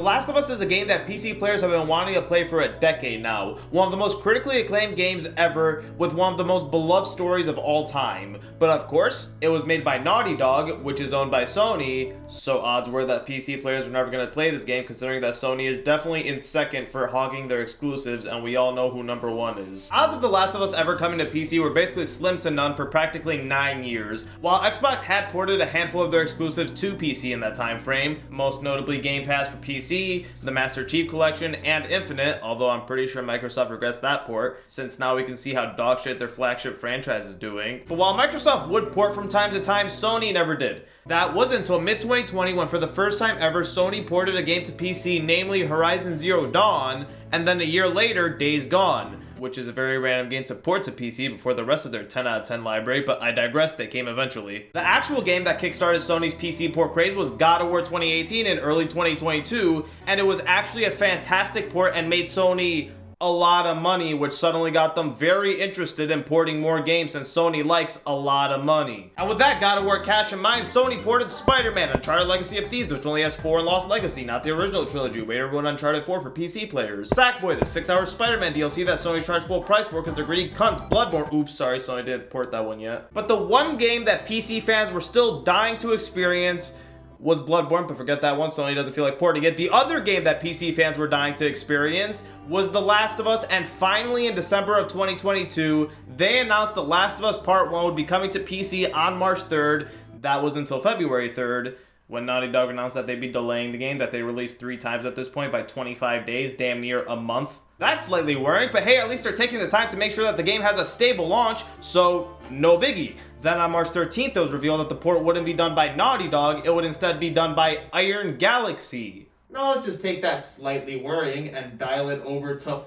Last of Us is a game that PC players have been wanting to play for a decade now. One of the most critically acclaimed games ever, with one of the most beloved stories of all time. But of course, it was made by Naughty Dog, which is owned by Sony, so odds were that PC players were never going to play this game, considering that Sony is definitely in second for hogging their exclusives, and we all know who number one is. Odds of The Last of Us ever coming to PC were basically slim to none for practically 9 years. While Xbox had ported a handful of their exclusives to PC in that time frame, most notably Game Pass for PC, the Master Chief Collection, and Infinite, although I'm pretty sure Microsoft regrets that port, since now we can see how dogshit their flagship franchise is doing. But while Microsoft would port from time to time, Sony never did. That wasn't until mid-2020 when for the first time ever Sony ported a game to PC, namely Horizon Zero Dawn, and then a year later, Days Gone, which is a very random game to port to PC before the rest of their 10 out of 10 library, but I digress, they came eventually. The actual game that kickstarted Sony's PC port craze was God of War 2018 in early 2022, and it was actually a fantastic port and made Sony a lot of money, which suddenly got them very interested in porting more games, since Sony likes a lot of money. And with that God of War cash in mind, Sony ported Spider-Man: Uncharted Legacy of Thieves, which only has 4 in Lost Legacy, not the original trilogy. Wait, everyone, Uncharted 4 for PC players. Sackboy, the 6-hour Spider-Man DLC that Sony charged full price for because they're greedy cunts. Bloodborne, oops, sorry, Sony didn't port that one yet. But the one game that PC fans were still dying to experience was Bloodborne, but forget that one, Sony doesn't feel like porting it. The other game that PC fans were dying to experience was The Last of Us, and finally in December of 2022, they announced The Last of Us Part 1 would be coming to PC on March 3rd. That was until February 3rd, when Naughty Dog announced that they'd be delaying the game that they released 3 times at this point by 25 days, damn near a month. That's slightly worrying, but hey, at least they're taking the time to make sure that the game has a stable launch, so no biggie. Then on March 13th, it was revealed that the port wouldn't be done by Naughty Dog, it would instead be done by Iron Galaxy. Now let's just take that slightly worrying and dial it over to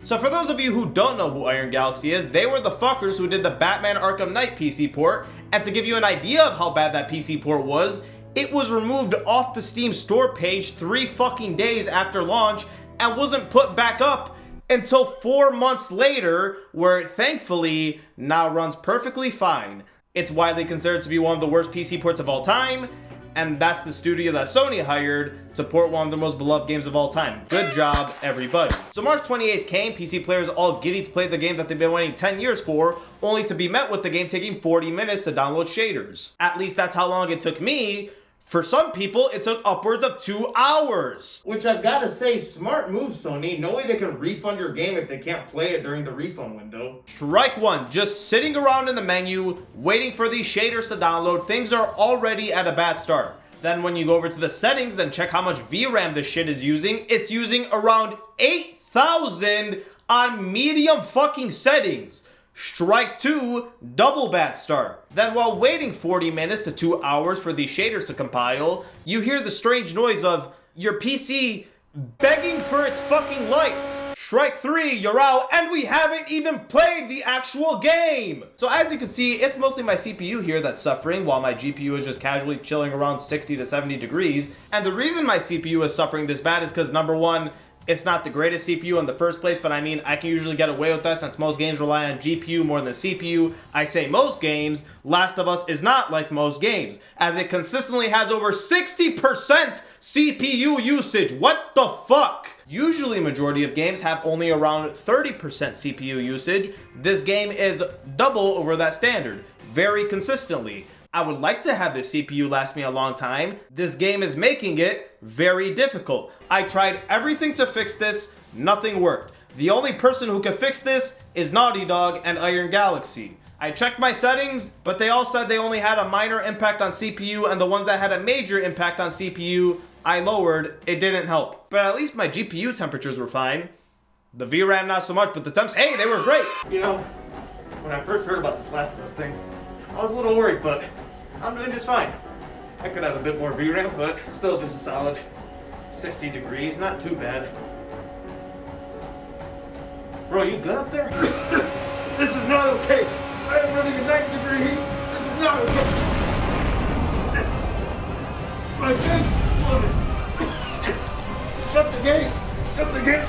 So for those of you who don't know who Iron Galaxy is, they were the fuckers who did the Batman Arkham Knight PC port, and to give you an idea of how bad that PC port was, it was removed off the Steam store page 3 fucking days after launch, and wasn't put back up until 4 months later, where it thankfully now runs perfectly fine. It's widely considered to be one of the worst PC ports of all time, and that's the studio that Sony hired to port one of the most beloved games of all time. Good job, everybody. So March 28th came, PC players all giddy to play the game that they've been waiting 10 years for, only to be met with the game taking 40 minutes to download shaders. At least that's how long it took me. For some people, it took upwards of 2 hours. Which I've got to say, smart move, Sony. No way they can refund your game if they can't play it during the refund window. Strike one, just sitting around in the menu, waiting for these shaders to download, things are already at a bad start. Then when you go over to the settings and check how much VRAM this shit is using, it's using around 8,000 on medium fucking settings. Strike 2, double bad start. Then while waiting 40 minutes to 2 hours for these shaders to compile, you hear the strange noise of your PC begging for its fucking life. Strike 3, you're out, and we haven't even played the actual game! So as you can see, it's mostly my CPU here that's suffering, while my GPU is just casually chilling around 60 to 70 degrees. And the reason my CPU is suffering this bad is because number one, it's not the greatest CPU in the first place, but I mean, I can usually get away with that since most games rely on GPU more than CPU. I say most games, Last of Us is not like most games, as it consistently has over 60% CPU usage. What the fuck? Usually majority of games have only around 30% CPU usage. This game is double over that standard, very consistently. I would like to have this CPU last me a long time. This game is making it very difficult. I tried everything to fix this, nothing worked. The only person who can fix this is Naughty Dog and Iron Galaxy. I checked my settings, but they all said they only had a minor impact on CPU, and the ones that had a major impact on CPU, I lowered. It didn't help. But at least my GPU temperatures were fine. The VRAM not so much, but the temps, hey, they were great. You know, when I first heard about this Last of Us thing, I was a little worried, but I'm doing just fine. I could have a bit more VRAM, but still just a solid 60 degrees, not too bad. Bro, you good up there? This is not okay. I am running at 90 degrees. This is not okay. My face is flooded. Shut the gate. Shut the gate.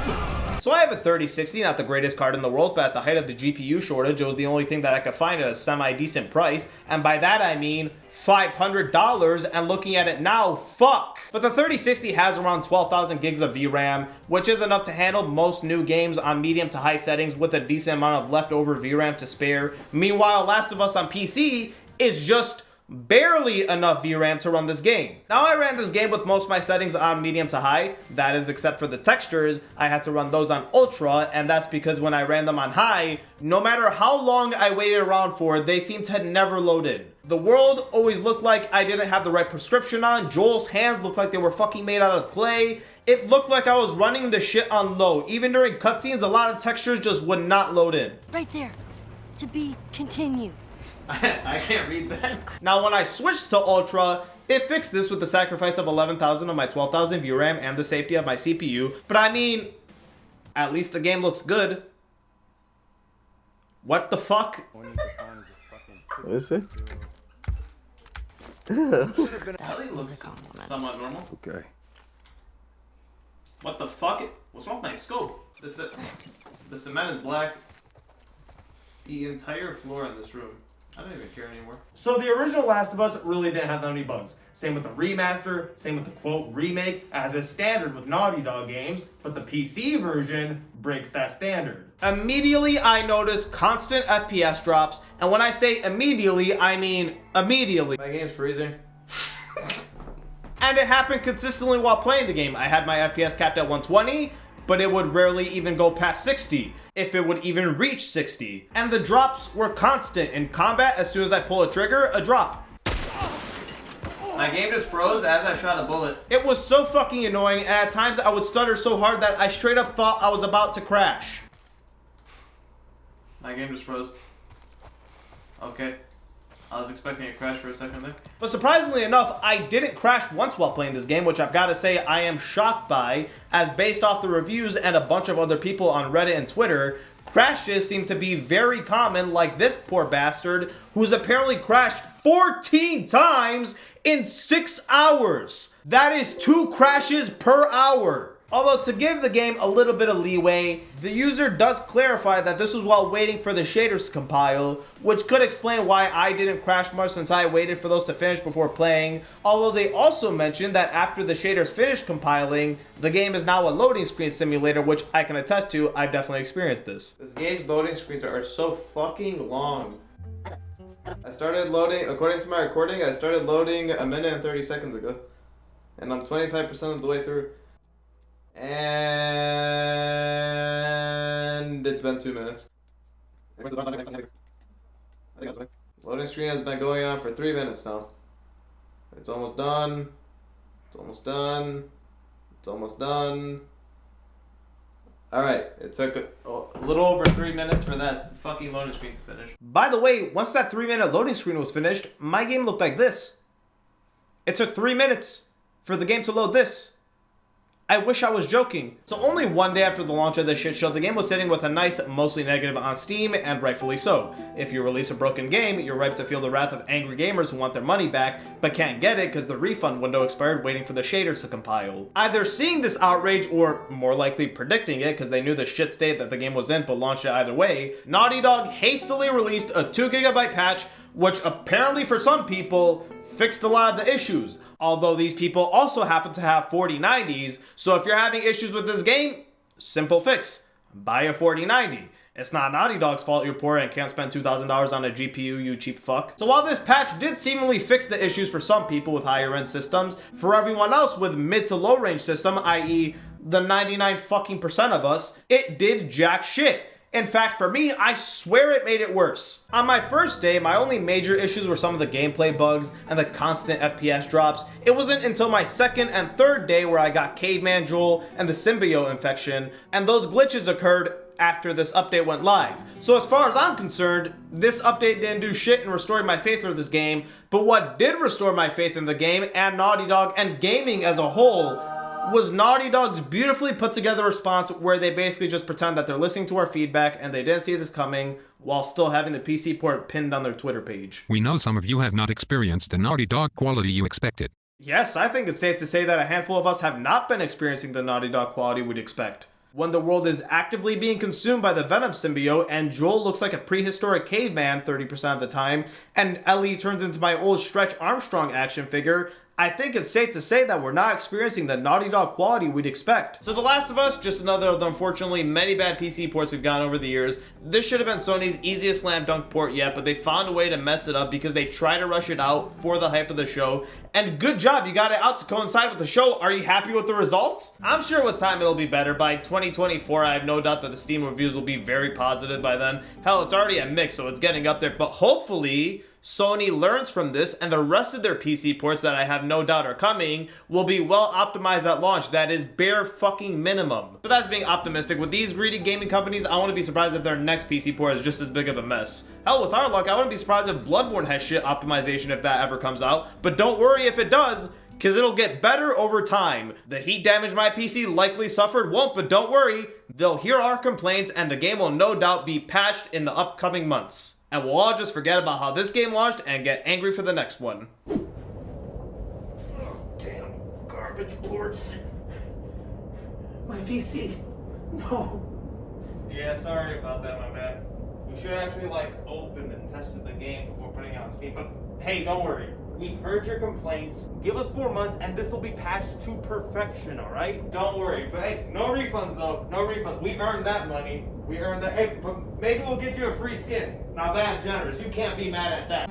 So I have a 3060, not the greatest card in the world, but at the height of the GPU shortage, it was the only thing that I could find at a semi-decent price. And by that I mean $500, and looking at it now, fuck. But the 3060 has around 12,000 gigs of VRAM, which is enough to handle most new games on medium to high settings with a decent amount of leftover VRAM to spare. Meanwhile, Last of Us on PC is just barely enough VRAM to run this game. Now, I ran this game with most of my settings on medium to high, that is except for the textures. I had to run those on ultra, and that's because when I ran them on high, no matter how long I waited around for, they seemed to never load in. The world always looked like I didn't have the right prescription on. Joel's hands looked like they were fucking made out of clay. It looked like I was running the shit on low. Even during cutscenes, a lot of textures just would not load in. Right there. To be continued. I can't read that. Now, when I switched to Ultra, it fixed this with the sacrifice of 11,000 of my 12,000 VRAM and the safety of my CPU. But I mean, at least the game looks good. What the fuck? What is it? Ellie looks somewhat normal. Okay. What the fuck? What's wrong with my scope? The cement is black. The entire floor in this room. I don't even care anymore. So the original Last of Us really didn't have that many bugs. Same with the remaster, same with the quote remake, as is standard with Naughty Dog games, but the PC version breaks that standard. Immediately I noticed constant FPS drops, and when I say immediately, I mean immediately. My game's freezing. And it happened consistently while playing the game. I had my FPS capped at 120, but it would rarely even go past 60. If it would even reach 60. And the drops were constant. In combat, as soon as I pull a trigger, a drop. My game just froze as I shot a bullet. It was so fucking annoying, and at times I would stutter so hard that I straight up thought I was about to crash. My game just froze. Okay. I was expecting a crash for a second there. But surprisingly enough, I didn't crash once while playing this game, which I've got to say I am shocked by, as based off the reviews and a bunch of other people on Reddit and Twitter, crashes seem to be very common, like this poor bastard, who's apparently crashed 14 times in 6 hours. That is 2 crashes per hour. Although, to give the game a little bit of leeway, the user does clarify that this was while waiting for the shaders to compile, which could explain why I didn't crash much since I waited for those to finish before playing. Although they also mentioned that after the shaders finished compiling, the game is now a loading screen simulator, which I can attest to. I've definitely experienced this. This game's loading screens are so fucking long. I started loading, according to my recording, I started loading a minute and 30 seconds ago. And I'm 25% of the way through. And it's been 2 minutes. Loading screen has been going on for 3 minutes now. It's almost done. It's almost done. It's almost done. Alright, it took a little over 3 minutes for that fucking loading screen to finish. By the way, once that 3-minute loading screen was finished, my game looked like this. It took 3 minutes for the game to load this. I wish I was joking. So only one day after the launch of this shit show, the game was sitting with a nice, mostly negative on Steam, and rightfully so. If you release a broken game, you're ripe to feel the wrath of angry gamers who want their money back, but can't get it because the refund window expired waiting for the shaders to compile. Either seeing this outrage, or more likely predicting it because they knew the shit state that the game was in but launched it either way, Naughty Dog hastily released a 2GB patch, which apparently for some people fixed a lot of the issues. Although these people also happen to have 4090s, so if you're having issues with this game, simple fix. Buy a 4090. It's not Naughty Dog's fault you're poor and can't spend $2,000 on a GPU, you cheap fuck. So while this patch did seemingly fix the issues for some people with higher end systems, for everyone else with mid to low range system, i.e. the 99 fucking percent of us, it did jack shit. In fact, for me, I swear it made it worse. On my first day, my only major issues were some of the gameplay bugs and the constant FPS drops. It wasn't until my second and third day where I got Caveman Joel and the symbiote infection, and those glitches occurred after this update went live. So as far as I'm concerned, this update didn't do shit in restoring my faith for this game, but what did restore my faith in the game and Naughty Dog and gaming as a whole was Naughty Dog's beautifully put together response where they basically just pretend that they're listening to our feedback and they didn't see this coming while still having the PC port pinned on their Twitter page. We know some of you have not experienced the Naughty Dog quality you expected. Yes, I think it's safe to say that a handful of us have not been experiencing the Naughty Dog quality we'd expect. when the world is actively being consumed by the Venom symbiote and Joel looks like a prehistoric caveman 30% of the time, and Ellie turns into my old Stretch Armstrong action figure, I think it's safe to say that we're not experiencing the Naughty Dog quality we'd expect. So The Last of Us, just another of the unfortunately many bad PC ports we've gotten over the years. This should have been Sony's easiest slam dunk port yet, but they found a way to mess it up because they try to rush it out for the hype of the show. And good job, you got it out to coincide with the show. Are you happy with the results? I'm sure with time it'll be better. By 2024, I have no doubt that the Steam reviews will be very positive by then. Hell, it's already a mix, so it's getting up there, but hopefully Sony learns from this and the rest of their PC ports that I have no doubt are coming will be well optimized at launch. That is bare fucking minimum. But that's being optimistic. With these greedy gaming companies, I wouldn't be surprised if their next PC port is just as big of a mess. Hell, with our luck, I wouldn't be surprised if Bloodborne has shit optimization if that ever comes out. But don't worry if it does, because it'll get better over time. The heat damage my PC likely suffered won't, but don't worry. They'll hear our complaints and the game will no doubt be patched in the upcoming months. And we'll all just forget about how this game launched and get angry for the next one. Oh, damn garbage boards. My PC. No. Yeah, sorry about that, my man. We should actually open and tested the game before putting it on Steam. But hey, don't worry. We've heard your complaints. Give us 4 months and this will be patched to perfection, alright? Don't worry. But hey, no refunds though. No refunds. We earned that money. We earned that. Hey, but maybe we'll get you a free skin. Now that's generous. You can't be mad at that.